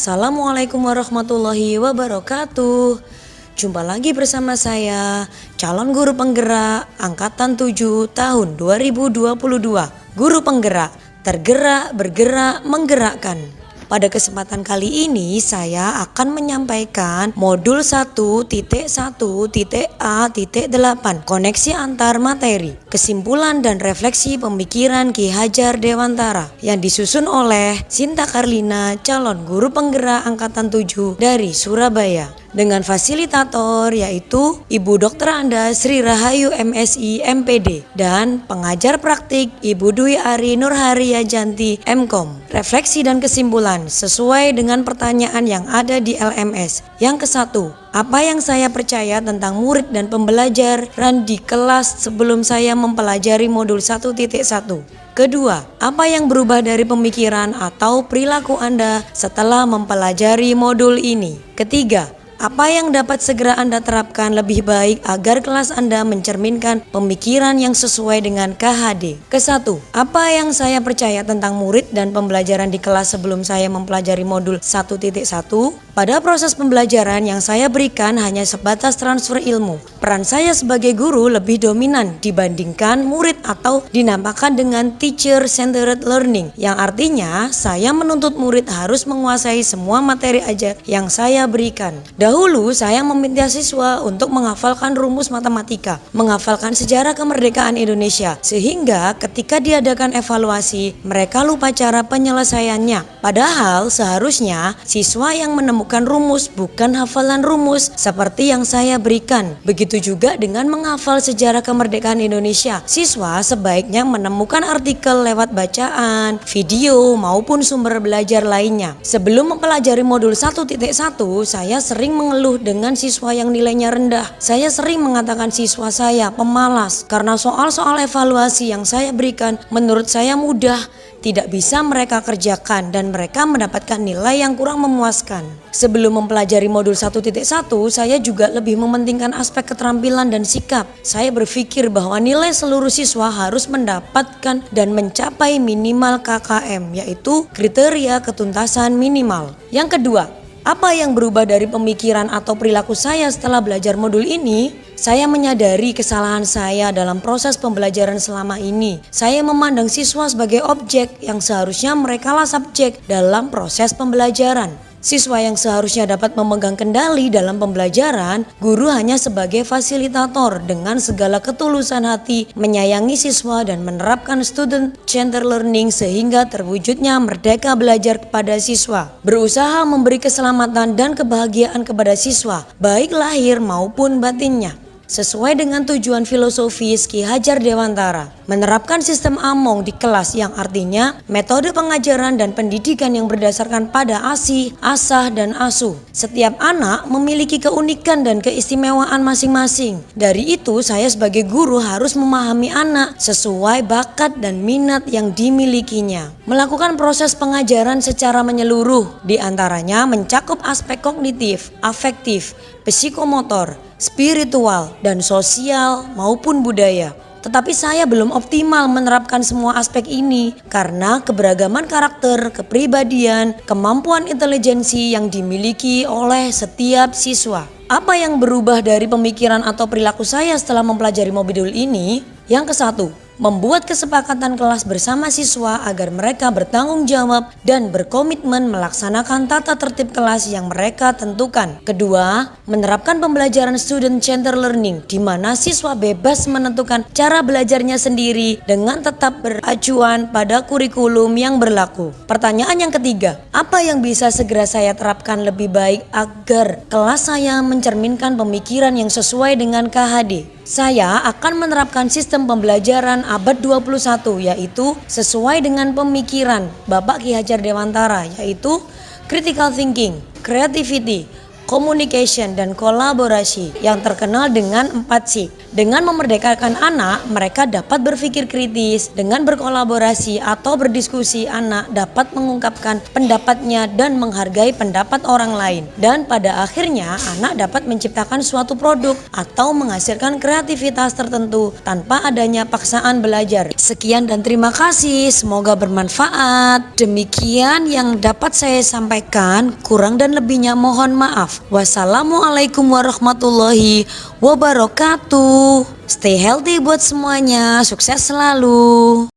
Assalamualaikum warahmatullahi wabarakatuh. Jumpa lagi bersama saya, calon guru penggerak angkatan 7 tahun 2022. Guru penggerak, tergerak, bergerak, menggerakkan. Pada kesempatan kali ini saya akan menyampaikan modul 1.1.A.8 koneksi antar materi, kesimpulan dan refleksi pemikiran Ki Hajar Dewantara yang disusun oleh Sinta Karlina, calon guru penggerak angkatan 7 dari Surabaya, dengan fasilitator yaitu Ibu Dr. Anda Sri Rahayu MSI MPD dan pengajar praktik Ibu Dwi Ari Nurharia Janti MKom. Refleksi dan kesimpulan sesuai dengan pertanyaan yang ada di LMS. Yang ke-1, apa yang saya percaya tentang murid dan pembelajaran di kelas sebelum saya mempelajari modul 1.1? Kedua, apa yang berubah dari pemikiran atau perilaku Anda setelah mempelajari modul ini? Ketiga, apa yang dapat segera Anda terapkan lebih baik agar kelas Anda mencerminkan pemikiran yang sesuai dengan KHD? Ke-1, apa yang saya percaya tentang murid dan pembelajaran di kelas sebelum saya mempelajari modul 1.1? Pada proses pembelajaran yang saya berikan hanya sebatas transfer ilmu. Peran saya sebagai guru lebih dominan dibandingkan murid atau dinamakan dengan teacher-centered learning, yang artinya saya menuntut murid harus menguasai semua materi ajar yang saya berikan. Dahulu saya meminta siswa untuk menghafalkan rumus matematika, menghafalkan sejarah kemerdekaan Indonesia, sehingga ketika diadakan evaluasi mereka lupa cara penyelesaiannya. Padahal seharusnya siswa yang menemukan rumus, bukan hafalan rumus seperti yang saya berikan. Begitu juga dengan menghafal sejarah kemerdekaan Indonesia, siswa sebaiknya menemukan artikel lewat bacaan, video maupun sumber belajar lainnya. Sebelum mempelajari modul 1.1, saya sering mengeluh dengan siswa yang nilainya rendah. Saya sering mengatakan siswa saya pemalas karena soal-soal evaluasi yang saya berikan menurut saya mudah, tidak bisa mereka kerjakan dan mereka mendapatkan nilai yang kurang memuaskan. Sebelum mempelajari modul 1.1, saya juga lebih mementingkan aspek keterampilan dan sikap. Saya berpikir bahwa nilai seluruh siswa harus mendapatkan dan mencapai minimal KKM, yaitu kriteria ketuntasan minimal. Yang kedua, apa yang berubah dari pemikiran atau perilaku saya setelah belajar modul ini? Saya menyadari kesalahan saya dalam proses pembelajaran selama ini. Saya memandang siswa sebagai objek yang seharusnya merekalah subjek dalam proses pembelajaran. Siswa yang seharusnya dapat memegang kendali dalam pembelajaran, guru hanya sebagai fasilitator dengan segala ketulusan hati menyayangi siswa dan menerapkan student-centered learning sehingga terwujudnya merdeka belajar kepada siswa. Berusaha memberi keselamatan dan kebahagiaan kepada siswa, baik lahir maupun batinnya, sesuai dengan tujuan filosofis Ki Hajar Dewantara, menerapkan sistem AMONG di kelas, yang artinya metode pengajaran dan pendidikan yang berdasarkan pada ASI, ASAH, dan ASU. Setiap anak memiliki keunikan dan keistimewaan masing-masing. Dari itu, saya sebagai guru harus memahami anak sesuai bakat dan minat yang dimilikinya. Melakukan proses pengajaran secara menyeluruh, diantaranya mencakup aspek kognitif, afektif, psikomotor, spiritual, dan sosial maupun budaya. Tetapi saya belum optimal menerapkan semua aspek ini karena keberagaman karakter, kepribadian, kemampuan intelijensi yang dimiliki oleh setiap siswa. Apa yang berubah dari pemikiran atau perilaku saya setelah mempelajari modul ini? Yang ke-1, membuat kesepakatan kelas bersama siswa agar mereka bertanggung jawab dan berkomitmen melaksanakan tata tertib kelas yang mereka tentukan. Kedua, menerapkan pembelajaran student-centered learning di mana siswa bebas menentukan cara belajarnya sendiri dengan tetap beracuan pada kurikulum yang berlaku. Pertanyaan yang ketiga, apa yang bisa segera saya terapkan lebih baik agar kelas saya mencerminkan pemikiran yang sesuai dengan KHD? Saya akan menerapkan sistem pembelajaran abad 21, yaitu sesuai dengan pemikiran Bapak Ki Hajar Dewantara, yaitu critical thinking, creativity, communication, dan kolaborasi yang terkenal dengan 4C. Dengan memerdekakan anak, mereka dapat berpikir kritis. Dengan berkolaborasi atau berdiskusi, anak dapat mengungkapkan pendapatnya dan menghargai pendapat orang lain. Dan pada akhirnya, anak dapat menciptakan suatu produk atau menghasilkan kreativitas tertentu tanpa adanya paksaan belajar. Sekian dan terima kasih, semoga bermanfaat. Demikian yang dapat saya sampaikan, kurang dan lebihnya mohon maaf. Wassalamualaikum warahmatullahi wabarakatuh. Stay healthy buat semuanya, sukses selalu.